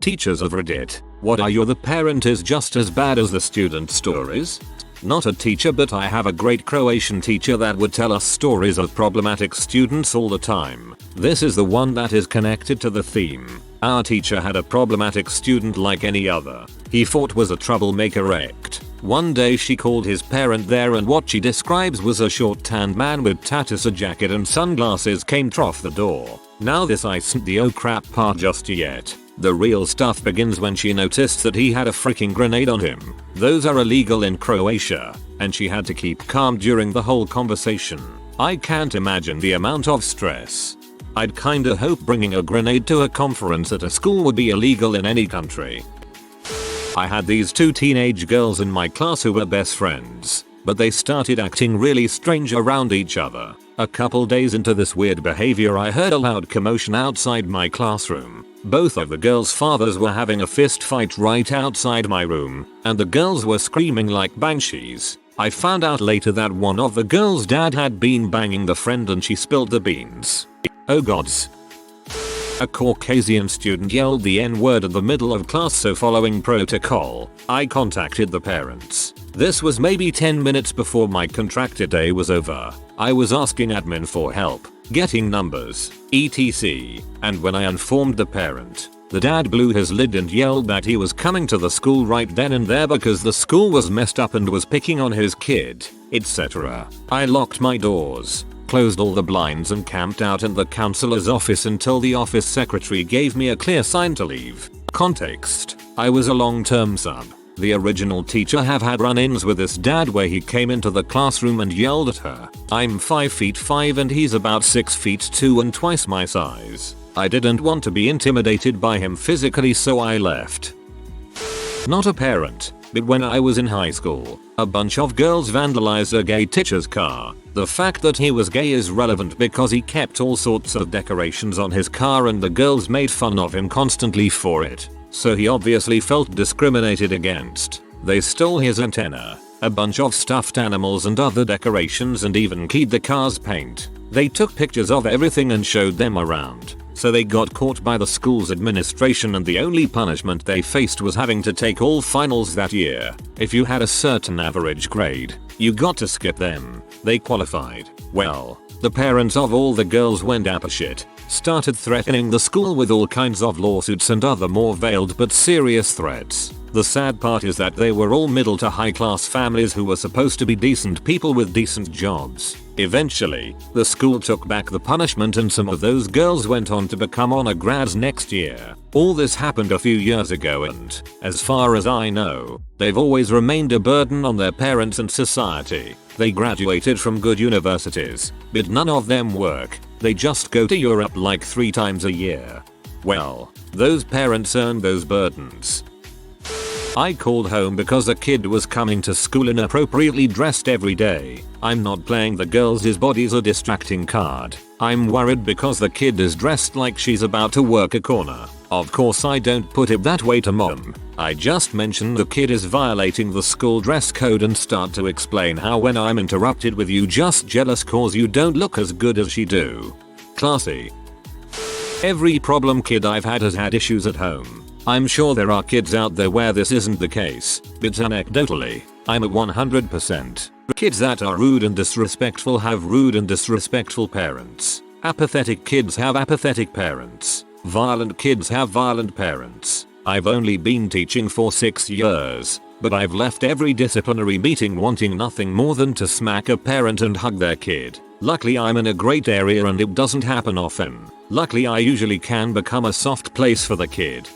Teachers of Reddit, what are you? The parent is just as bad as the student stories? Not a teacher, but I have a great Croatian teacher that would tell us stories of problematic students all the time. This is the one that is connected to the theme. Our teacher had a problematic student like any other. He thought was a troublemaker act. One day she called his parent there, and what she describes was a short tanned man with tattoos, a jacket and sunglasses came off the door. Now this isn't the oh crap part just yet. The real stuff begins when she noticed that he had a freaking grenade on him. Those are illegal in Croatia, and she had to keep calm during the whole conversation. I can't imagine the amount of stress. I'd kinda hope bringing a grenade to a conference at a school would be illegal in any country. I had these two teenage girls in my class who were best friends, but they started acting really strange around each other. A couple days into this weird behavior, I heard a loud commotion outside my classroom. Both of the girls' fathers were having a fist fight right outside my room, and the girls were screaming like banshees. I found out later that one of the girls' dad had been banging the friend and she spilled the beans. Oh gods. A Caucasian student yelled the N-word in the middle of class, so following protocol, I contacted the parents. This was maybe 10 minutes before my contracted day was over. I was asking admin for help, getting numbers, etc. And when I informed the parent, the dad blew his lid and yelled that he was coming to the school right then and there because the school was messed up and was picking on his kid, etc. I locked my doors, closed all the blinds and camped out in the counselor's office until the office secretary gave me a clear sign to leave. Context: I was a long-term sub. The original teacher have had run-ins with this dad where he came into the classroom and yelled at her. I'm 5'5" and he's about 6'2" and twice my size. I didn't want to be intimidated by him physically, so I left. Not a parent, but when I was in high school, a bunch of girls vandalized a gay teacher's car. The fact that he was gay is relevant because he kept all sorts of decorations on his car and the girls made fun of him constantly for it. So he obviously felt discriminated against. They stole his antenna, a bunch of stuffed animals and other decorations, and even keyed the car's paint. They took pictures of everything and showed them around. So they got caught by the school's administration, and the only punishment they faced was having to take all finals that year. If you had a certain average grade, you got to skip them. They qualified. Well, the parents of all the girls went apeshit, started threatening the school with all kinds of lawsuits and other more veiled but serious threats. The sad part is that they were all middle to high class families who were supposed to be decent people with decent jobs. Eventually, the school took back the punishment and some of those girls went on to become honor grads next year. All this happened a few years ago, and, as far as I know, they've always remained a burden on their parents and society. They graduated from good universities, but none of them work. They just go to Europe like 3 times a year. Well, those parents earned those burdens. I called home because a kid was coming to school inappropriately dressed every day. I'm not playing the girls' bodies a distracting card. I'm worried because the kid is dressed like she's about to work a corner. Of course I don't put it that way to mom. I just mention the kid is violating the school dress code and start to explain how when I'm interrupted with you just jealous cause you don't look as good as she do. Classy. Every problem kid I've had has had issues at home. I'm sure there are kids out there where this isn't the case, but anecdotally, I'm at 100%. Kids that are rude and disrespectful have rude and disrespectful parents. Apathetic kids have apathetic parents. Violent kids have violent parents. I've only been teaching for 6 years, but I've left every disciplinary meeting wanting nothing more than to smack a parent and hug their kid. Luckily I'm in a great area and it doesn't happen often. Luckily I usually can become a soft place for the kid.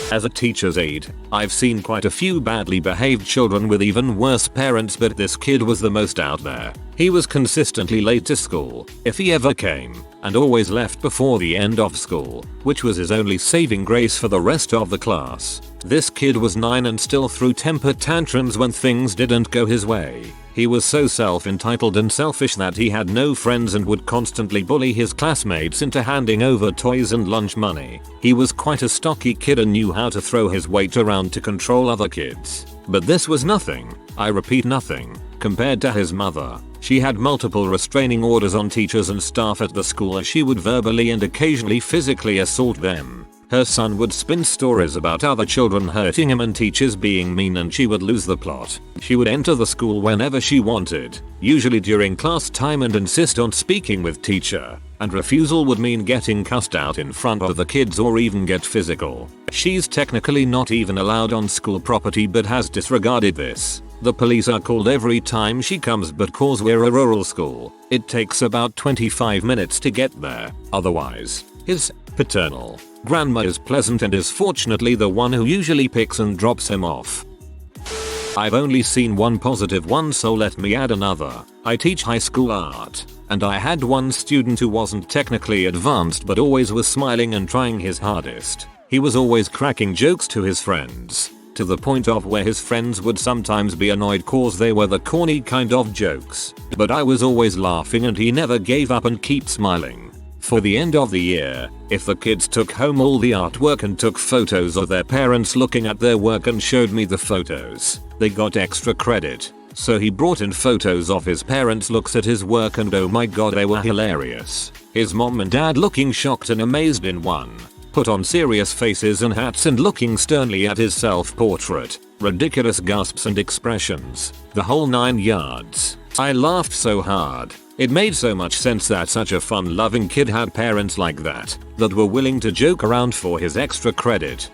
As a teacher's aide, I've seen quite a few badly behaved children with even worse parents, but this kid was the most out there. He was consistently late to school, if he ever came, and always left before the end of school, which was his only saving grace for the rest of the class. This kid was 9 and still threw temper tantrums when things didn't go his way. He was so self-entitled and selfish that he had no friends and would constantly bully his classmates into handing over toys and lunch money. He was quite a stocky kid and knew how to throw his weight around to control other kids. But this was nothing, I repeat nothing, compared to his mother. She had multiple restraining orders on teachers and staff at the school as she would verbally and occasionally physically assault them. Her son would spin stories about other children hurting him and teachers being mean, and she would lose the plot. She would enter the school whenever she wanted, usually during class time, and insist on speaking with teacher. And refusal would mean getting cussed out in front of the kids or even get physical. She's technically not even allowed on school property but has disregarded this. The police are called every time she comes, but cause we're a rural school, it takes about 25 minutes to get there. Otherwise, his paternal grandma is pleasant and is fortunately the one who usually picks and drops him off. I've only seen one positive one, so let me add another. I teach high school art, and I had one student who wasn't technically advanced but always was smiling and trying his hardest. He was always cracking jokes to his friends, to the point of where his friends would sometimes be annoyed cause they were the corny kind of jokes. But I was always laughing and he never gave up and kept smiling. For the end of the year, if the kids took home all the artwork and took photos of their parents looking at their work and showed me the photos, they got extra credit. So he brought in photos of his parents' looks at his work, and oh my god, they were hilarious. His mom and dad looking shocked and amazed in one, put on serious faces and hats and looking sternly at his self-portrait, ridiculous gasps and expressions, the whole 9 yards. I laughed so hard. It made so much sense that such a fun-loving kid had parents like that were willing to joke around for his extra credit.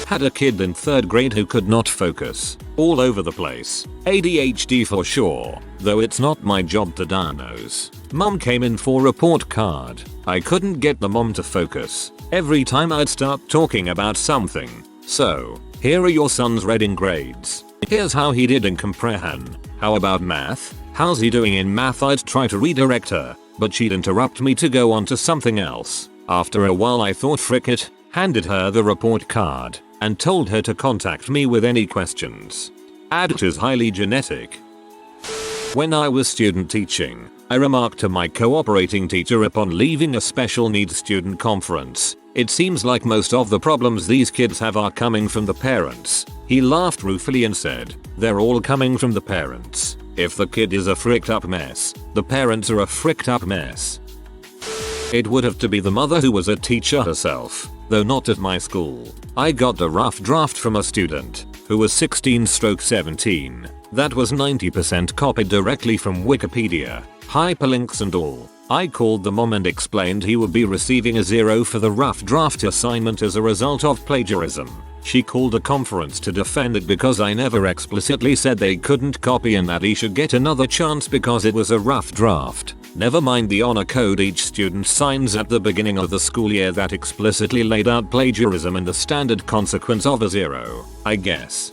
Had a kid in 3rd grade who could not focus, all over the place. ADHD for sure, though it's not my job to diagnose. Mom came in for report card. I couldn't get the mom to focus. Every time I'd start talking about something. So, here are your son's reading grades. Here's how he did in comprehend. How about math? How's he doing in math? I'd try to redirect her, but she'd interrupt me to go on to something else. After a while I thought frick it, handed her the report card, and told her to contact me with any questions. Add is highly genetic. When I was student teaching, I remarked to my cooperating teacher upon leaving a special needs student conference, "It seems like most of the problems these kids have are coming from the parents." He laughed ruefully and said, "They're all coming from the parents. If the kid is a fricked up mess, the parents are a fricked up mess." It would have to be the mother who was a teacher herself, though not at my school. I got a rough draft from a student who was 16/17. That was 90% copied directly from Wikipedia, hyperlinks and all. I called the mom and explained he would be receiving a 0 for the rough draft assignment as a result of plagiarism. She called a conference to defend it because I never explicitly said they couldn't copy and that he should get another chance because it was a rough draft. Never mind the honor code each student signs at the beginning of the school year that explicitly laid out plagiarism and the standard consequence of a 0, I guess.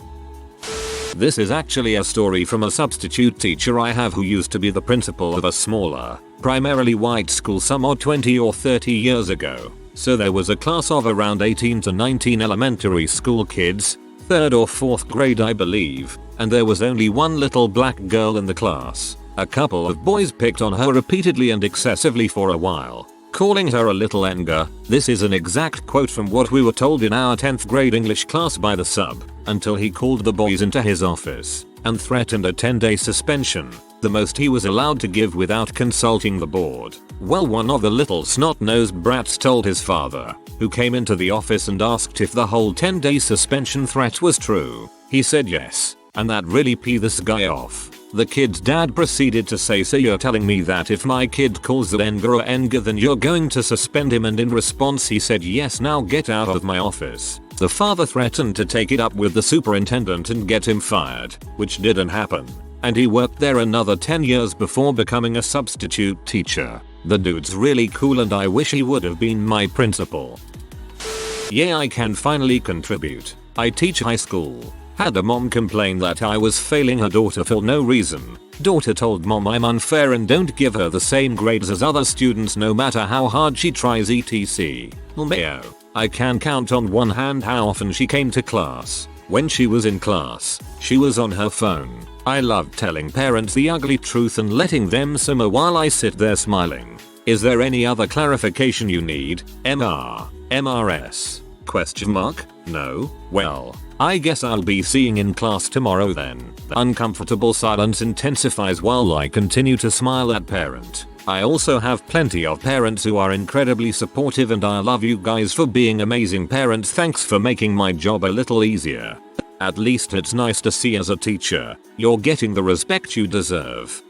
This is actually a story from a substitute teacher I have who used to be the principal of a smaller, primarily white school some odd 20 or 30 years ago. So there was a class of around 18 to 19 elementary school kids, 3rd or 4th grade I believe, and there was only one little black girl in the class. A couple of boys picked on her repeatedly and excessively for a while, calling her a little Enga. This is an exact quote from what we were told in our 10th grade English class by the sub, until he called the boys into his office and threatened a 10-day suspension, the most he was allowed to give without consulting the board. Well, one of the little snot-nosed brats told his father, who came into the office and asked if the whole 10-day suspension threat was true. He said yes, and that really peed this guy off. The kid's dad proceeded to say, "So you're telling me that if my kid calls the Enga or Enga then you're going to suspend him?" And in response he said, "Yes, now get out of my office." The father threatened to take it up with the superintendent and get him fired, which didn't happen. And he worked there another 10 years before becoming a substitute teacher. The dude's really cool and I wish he would have been my principal. Yeah, I can finally contribute. I teach high school. Had a mom complain that I was failing her daughter for no reason. Daughter told mom I'm unfair and don't give her the same grades as other students no matter how hard she tries etc. Lmao. I can count on one hand how often she came to class. When she was in class, she was on her phone. I loved telling parents the ugly truth and letting them simmer while I sit there smiling. Is there any other clarification you need? MRS? Question mark? No? Well, I guess I'll be seeing in class tomorrow then. The uncomfortable silence intensifies while I continue to smile at parent. I also have plenty of parents who are incredibly supportive, and I love you guys for being amazing parents. Thanks for making my job a little easier. At least it's nice to see as a teacher, you're getting the respect you deserve.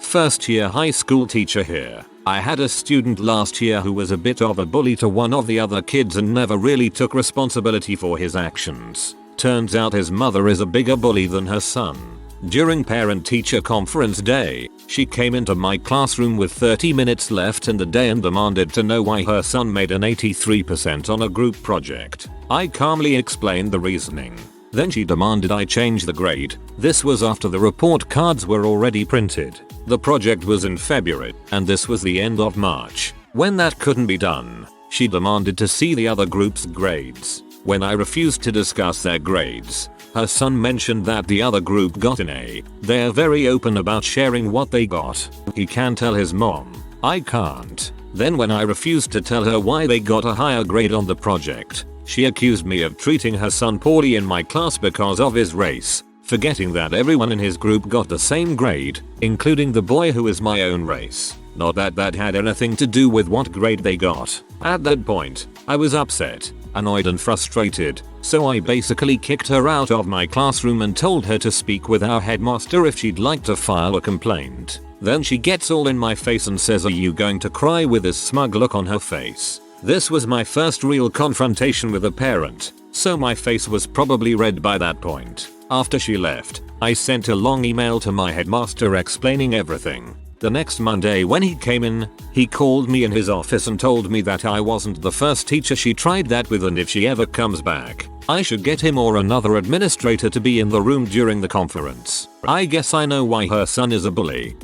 First year high school teacher here. I had a student last year who was a bit of a bully to one of the other kids and never really took responsibility for his actions. Turns out his mother is a bigger bully than her son. During parent-teacher conference day, she came into my classroom with 30 minutes left in the day and demanded to know why her son made an 83% on a group project. I calmly explained the reasoning. Then she demanded I change the grade. This was after the report cards were already printed. The project was in February, and this was the end of March. When that couldn't be done, she demanded to see the other group's grades. When I refused to discuss their grades, her son mentioned that the other group got an A. They're very open about sharing what they got. He can tell his mom. I can't. Then when I refused to tell her why they got a higher grade on the project, she accused me of treating her son poorly in my class because of his race, forgetting that everyone in his group got the same grade, including the boy who is my own race. Not that that had anything to do with what grade they got. At that point, I was upset, annoyed and frustrated, so I basically kicked her out of my classroom and told her to speak with our headmaster if she'd like to file a complaint. Then she gets all in my face and says, "Are you going to cry?" with this smug look on her face. This was my first real confrontation with a parent, so my face was probably red by that point. After she left, I sent a long email to my headmaster explaining everything. The next Monday when he came in, he called me in his office and told me that I wasn't the first teacher she tried that with, and if she ever comes back, I should get him or another administrator to be in the room during the conference. I guess I know why her son is a bully.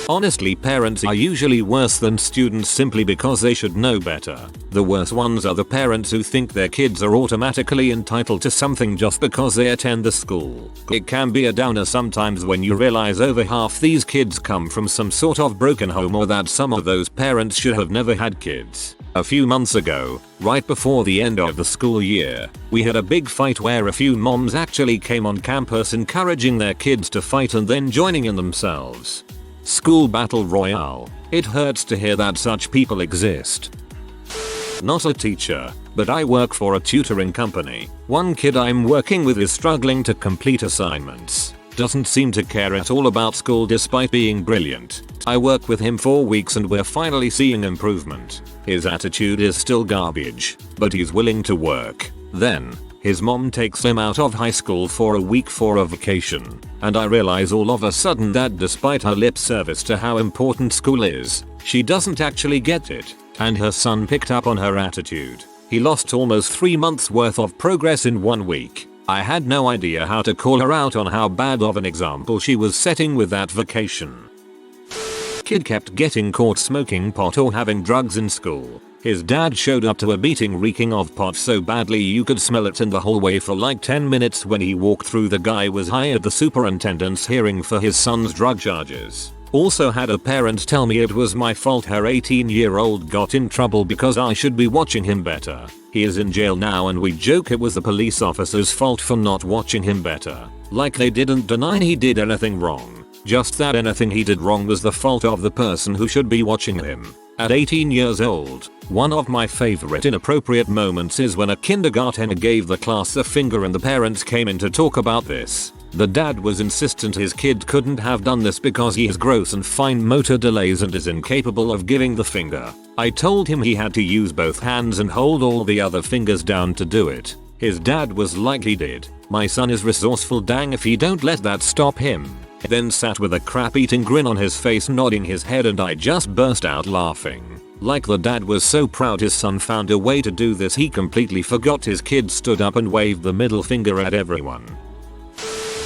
Honestly, parents are usually worse than students simply because they should know better. The worst ones are the parents who think their kids are automatically entitled to something just because they attend the school. It can be a downer sometimes when you realize over half these kids come from some sort of broken home, or that some of those parents should have never had kids. A few months ago, right before the end of the school year, we had a big fight where a few moms actually came on campus encouraging their kids to fight and then joining in themselves. School battle royale. It hurts to hear that such people exist. Not a teacher, but I work for a tutoring company. One kid I'm working with is struggling to complete assignments. Doesn't seem to care at all about school despite being brilliant. I work with him 4 weeks and we're finally seeing improvement. His attitude is still garbage, but he's willing to work. Then, his mom takes him out of high school for a week for a vacation, and I realize all of a sudden that despite her lip service to how important school is, she doesn't actually get it, and her son picked up on her attitude. He lost almost 3 months worth of progress in 1 week. I had no idea how to call her out on how bad of an example she was setting with that vacation. Kid kept getting caught smoking pot or having drugs in school. His dad showed up to a meeting reeking of pot so badly you could smell it in the hallway for like 10 minutes. When he walked through, the guy was high at the superintendent's hearing for his son's drug charges. Also had a parent tell me it was my fault her 18-year-old got in trouble because I should be watching him better. He is in jail now and we joke it was the police officer's fault for not watching him better. Like they didn't deny he did anything wrong, just that anything he did wrong was the fault of the person who should be watching him. At 18 years old, one of my favorite inappropriate moments is when a kindergartner gave the class the finger and the parents came in to talk about this. The dad was insistent his kid couldn't have done this because he has gross and fine motor delays and is incapable of giving the finger. I told him he had to use both hands and hold all the other fingers down to do it. His dad was like, "He did. My son is resourceful, dang if he don't let that stop him." Then sat with a crap-eating grin on his face nodding his head, and I just burst out laughing. Like the dad was so proud his son found a way to do this he completely forgot his kid stood up and waved the middle finger at everyone.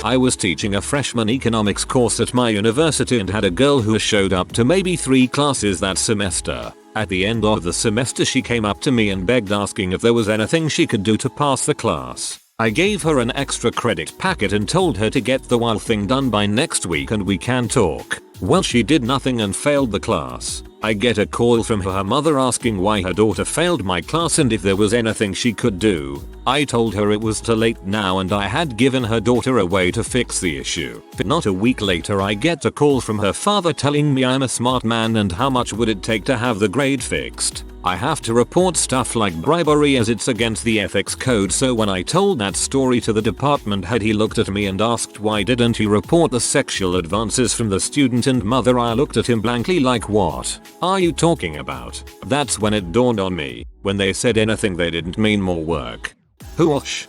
I was teaching a freshman economics course at my university and had a girl who showed up to maybe 3 classes that semester. At the end of the semester she came up to me and begged, asking if there was anything she could do to pass the class. I gave her an extra credit packet and told her to get the one thing done by next week and we can talk. Well, she did nothing and failed the class. I get a call from her mother asking why her daughter failed my class and if there was anything she could do. I told her it was too late now and I had given her daughter a way to fix the issue. But not a week later I get a call from her father telling me I'm a smart man and how much would it take to have the grade fixed. I have to report stuff like bribery as it's against the ethics code, so when I told that story to the department head he looked at me and asked why didn't you report the sexual advances from the student and mother. I looked at him blankly like what are you talking about? That's when it dawned on me. When they said anything they didn't mean more work. Whoosh.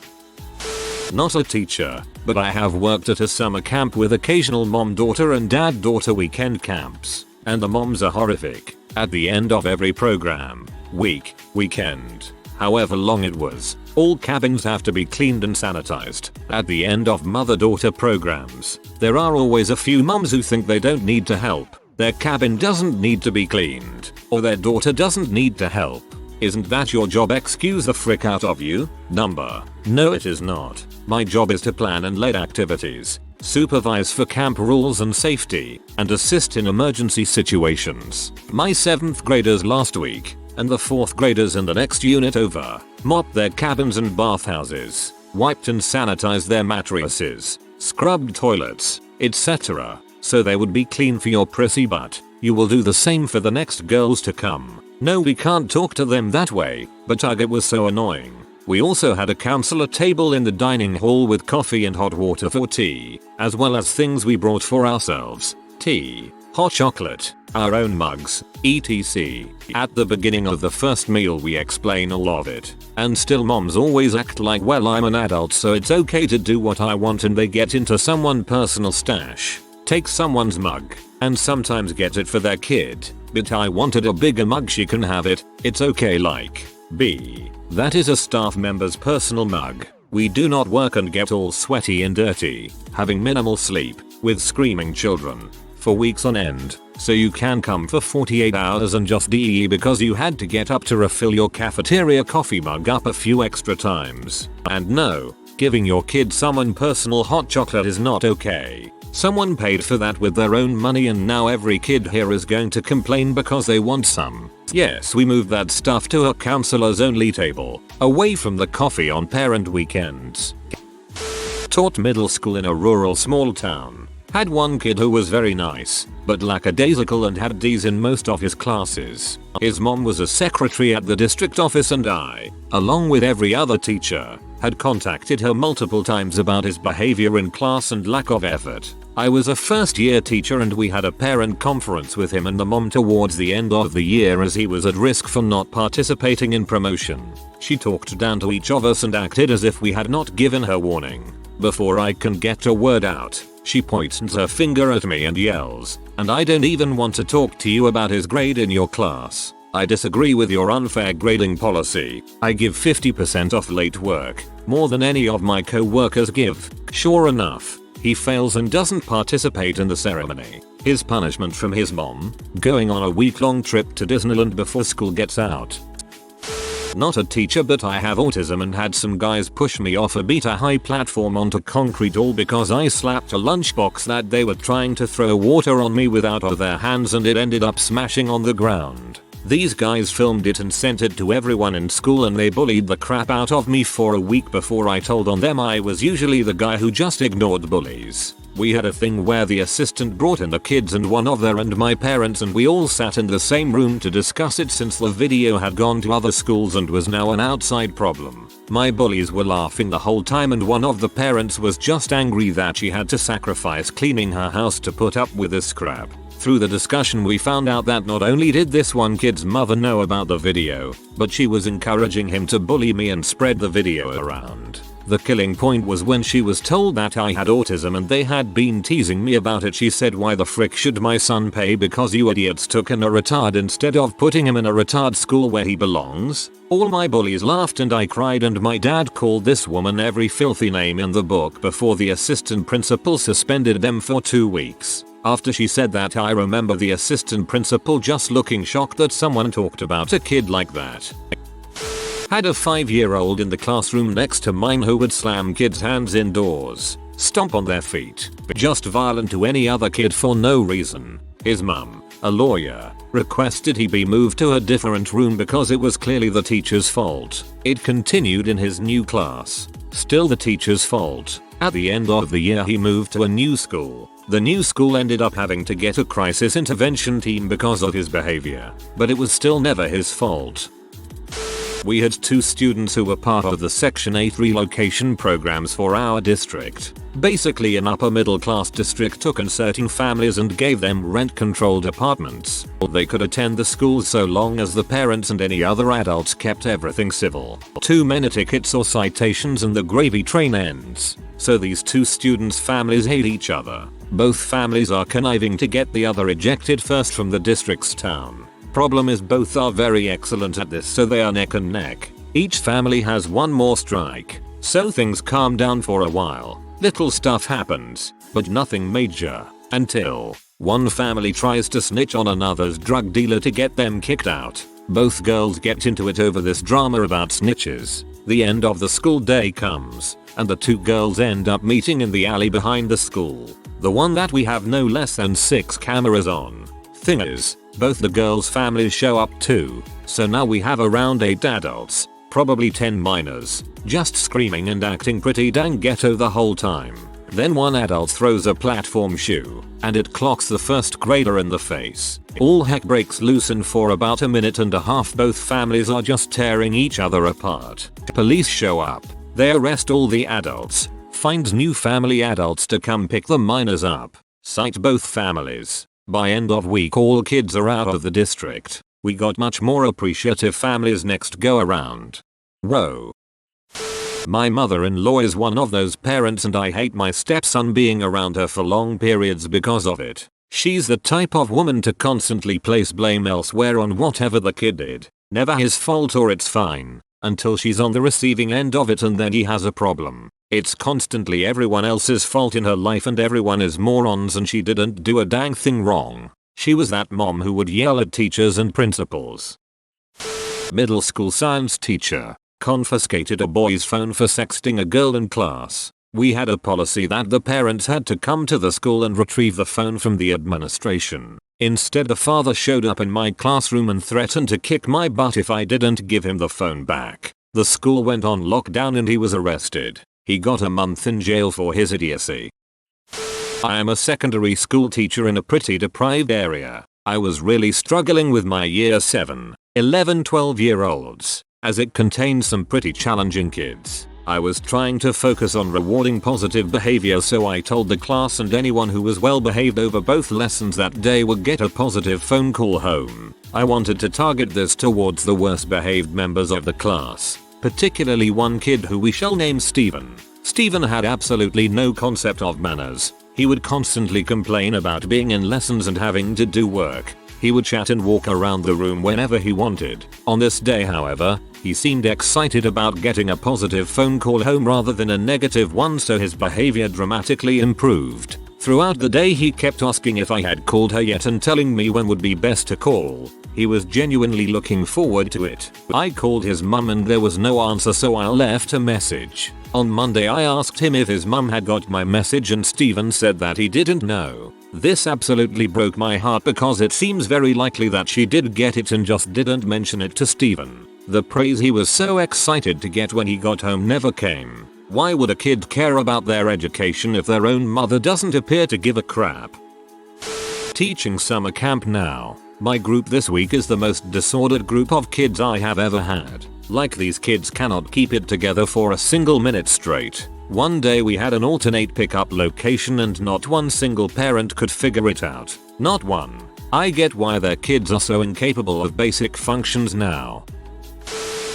Not a teacher, but I have worked at a summer camp with occasional mom-daughter and dad-daughter weekend camps, and the moms are horrific. At the end of every program, weekend, however long it was, all cabins have to be cleaned and sanitized. At the end of mother-daughter programs, there are always a few moms who think they don't need to help. Their cabin doesn't need to be cleaned, or their daughter doesn't need to help. Isn't that your job? Excuse the frick out of you? No, it is not. My job is to plan and lead activities, supervise for camp rules and safety, and assist in emergency situations. My 7th graders last week, and the 4th graders in the next unit over, mopped their cabins and bathhouses, wiped and sanitized their mattresses, scrubbed toilets, etc. so they would be clean for your prissy butt. You will do the same for the next girls to come. No, we can't talk to them that way, but ugh, it was so annoying. We also had a counselor table in the dining hall with coffee and hot water for tea, as well as things we brought for ourselves. Tea, hot chocolate, our own mugs, etc. At the beginning of the first meal we explain all of it, and still moms always act like, well, I'm an adult so it's okay to do what I want, and they get into someone's personal stash, take someone's mug, and sometimes get it for their kid. But I wanted a bigger mug, she can have it, it's okay. Like, B. That is a staff member's personal mug. We do not work and get all sweaty and dirty, having minimal sleep, with screaming children, for weeks on end, so you can come for 48 hours and just DE because you had to get up to refill your cafeteria coffee mug up a few extra times. And no, giving your kid someone personal hot chocolate is not okay. Someone paid for that with their own money and now every kid here is going to complain because they want some. Yes, we moved that stuff to a counselor's only table, away from the coffee on parent weekends. Taught middle school in a rural small town. Had one kid who was very nice, but lackadaisical and had D's in most of his classes. His mom was a secretary at the district office and I, along with every other teacher, had contacted her multiple times about his behavior in class and lack of effort. I was a first year teacher and we had a parent conference with him and the mom towards the end of the year as he was at risk for not participating in promotion. She talked down to each of us and acted as if we had not given her warning. Before I can get a word out, she points her finger at me and yells, "And I don't even want to talk to you about his grade in your class. I disagree with your unfair grading policy. I give 50% off late work, more than any of my co-workers give." Sure enough, he fails and doesn't participate in the ceremony. His punishment from his mom? Going on a week-long trip to Disneyland before school gets out. Not a teacher, but I have autism and had some guys push me off a beta high platform onto concrete all because I slapped a lunchbox that they were trying to throw water on me with out of their hands and it ended up smashing on the ground. These guys filmed it and sent it to everyone in school and they bullied the crap out of me for a week before I told on them. I was usually the guy who just ignored bullies. We had a thing where the assistant brought in the kids and one of their and my parents and we all sat in the same room to discuss it since the video had gone to other schools and was now an outside problem. My bullies were laughing the whole time and one of the parents was just angry that she had to sacrifice cleaning her house to put up with this crap. Through the discussion we found out that not only did this one kid's mother know about the video, but she was encouraging him to bully me and spread the video around. The killing point was when she was told that I had autism and they had been teasing me about it. She said, "Why the frick should my son pay because you idiots took in a retard instead of putting him in a retard school where he belongs?" All my bullies laughed and I cried and my dad called this woman every filthy name in the book before the assistant principal suspended them for 2 weeks. After she said that, I remember the assistant principal just looking shocked that someone talked about a kid like that. Had a 5-year-old in the classroom next to mine who would slam kids' hands indoors, stomp on their feet, just violent to any other kid for no reason. His mum, A lawyer requested he be moved to a different room because it was clearly the teacher's fault. It continued in his new class. Still the teacher's fault. At the end of the year he moved to a new school. The new school ended up having to get a crisis intervention team because of his behavior. But it was still never his fault. We had 2 students who were part of the Section 8 relocation programs for our district. Basically an upper middle class district took in certain families and gave them rent-controlled apartments. They could attend the school so long as the parents and any other adults kept everything civil. 2 minute tickets or citations and the gravy train ends. So these 2 students' families hate each other. Both families are conniving to get the other ejected first from the district's town. Problem is both are very excellent at this, so they are neck and neck. Each family has one more strike. So things calm down for a while. Little stuff happens, but nothing major, until one family tries to snitch on another's drug dealer to get them kicked out. Both girls get into it over this drama about snitches. The end of the school day comes, and the 2 girls end up meeting in the alley behind the school. The one that we have no less than 6 cameras on. Thing is, both the girls' families show up too, so now we have around 8 adults, probably 10 minors, just screaming and acting pretty dang ghetto the whole time. Then one adult throws a platform shoe, and it clocks the 1st grader in the face. All heck breaks loose, and for about a minute and a half both families are just tearing each other apart. Police show up, they arrest all the adults, find new family adults to come pick the minors up, cite both families. By end of week all kids are out of the district. We got much more appreciative families next go around. Whoa. My mother-in-law is one of those parents and I hate my stepson being around her for long periods because of it. She's the type of woman to constantly place blame elsewhere on whatever the kid did. Never his fault or it's fine, until she's on the receiving end of it and then he has a problem. It's constantly everyone else's fault in her life and everyone is morons and she didn't do a dang thing wrong. She was that mom who would yell at teachers and principals. Middle school science teacher confiscated a boy's phone for sexting a girl in class. We had a policy that the parents had to come to the school and retrieve the phone from the administration. Instead the father showed up in my classroom and threatened to kick my butt if I didn't give him the phone back. The school went on lockdown and he was arrested. He got a month in jail for his idiocy. I am a secondary school teacher in a pretty deprived area. I was really struggling with my year 7, 11, 12-year-olds, as it contained some pretty challenging kids. I was trying to focus on rewarding positive behavior, so I told the class and anyone who was well behaved over both lessons that day would get a positive phone call home. I wanted to target this towards the worst behaved members of the class, particularly one kid who we shall name Steven. Steven had absolutely no concept of manners. He would constantly complain about being in lessons and having to do work. He would chat and walk around the room whenever he wanted. On this day, however, he seemed excited about getting a positive phone call home rather than a negative one, so his behavior dramatically improved. Throughout the day he kept asking if I had called her yet and telling me when would be best to call. He was genuinely looking forward to it. I called his mum and there was no answer, so I left a message. On Monday I asked him if his mum had got my message and Steven said that he didn't know. This absolutely broke my heart because it seems very likely that she did get it and just didn't mention it to Steven. The praise he was so excited to get when he got home never came. Why would a kid care about their education if their own mother doesn't appear to give a crap? Teaching summer camp now. My group this week is the most disordered group of kids I have ever had. Like, these kids cannot keep it together for a single minute straight. One day we had an alternate pickup location and not one single parent could figure it out. Not one. I get why their kids are so incapable of basic functions now.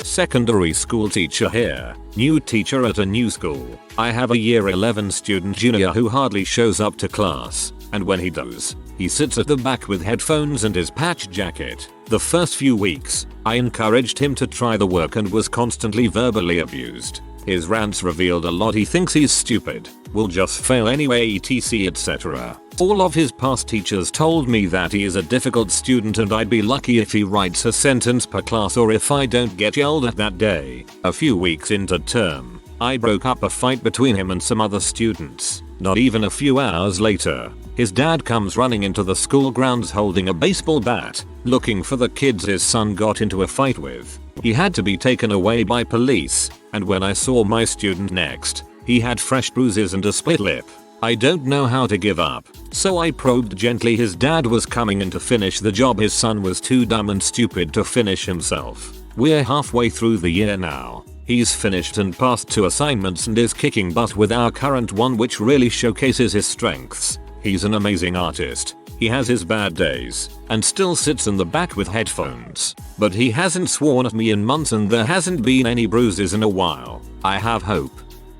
Secondary school teacher here. New teacher at a new school. I have a year 11 student junior who hardly shows up to class, and when he does, he sits at the back with headphones and his patch jacket. The first few weeks, I encouraged him to try the work and was constantly verbally abused. His rants revealed a lot. He thinks he's stupid, will just fail anyway, etc, etc. All of his past teachers told me that he is a difficult student and I'd be lucky if he writes a sentence per class or if I don't get yelled at that day. A few weeks into term, I broke up a fight between him and some other students. Not even a few hours later, His dad comes running into the school grounds holding a baseball bat, looking for the kids his son got into a fight with. He had to be taken away by police, and when I saw my student next, he had fresh bruises and a split lip. I don't know how to give up, so I probed gently. His dad was coming in to finish the job his son was too dumb and stupid to finish himself. We're halfway through the year now. He's finished and passed 2 assignments and is kicking butt with our current one, which really showcases his strengths. He's an amazing artist. He has his bad days and still sits in the back with headphones, but he hasn't sworn at me in months and there hasn't been any bruises in a while. I have hope.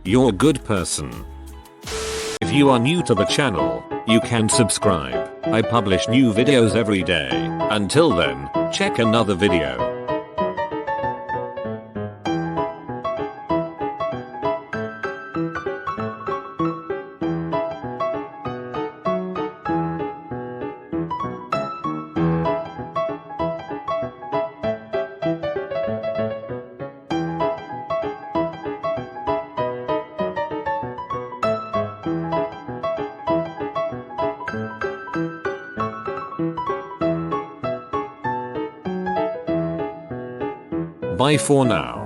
You're a good person. If you are new to the channel, you can subscribe. I publish new videos every day. Until then, check another video. Bye for now.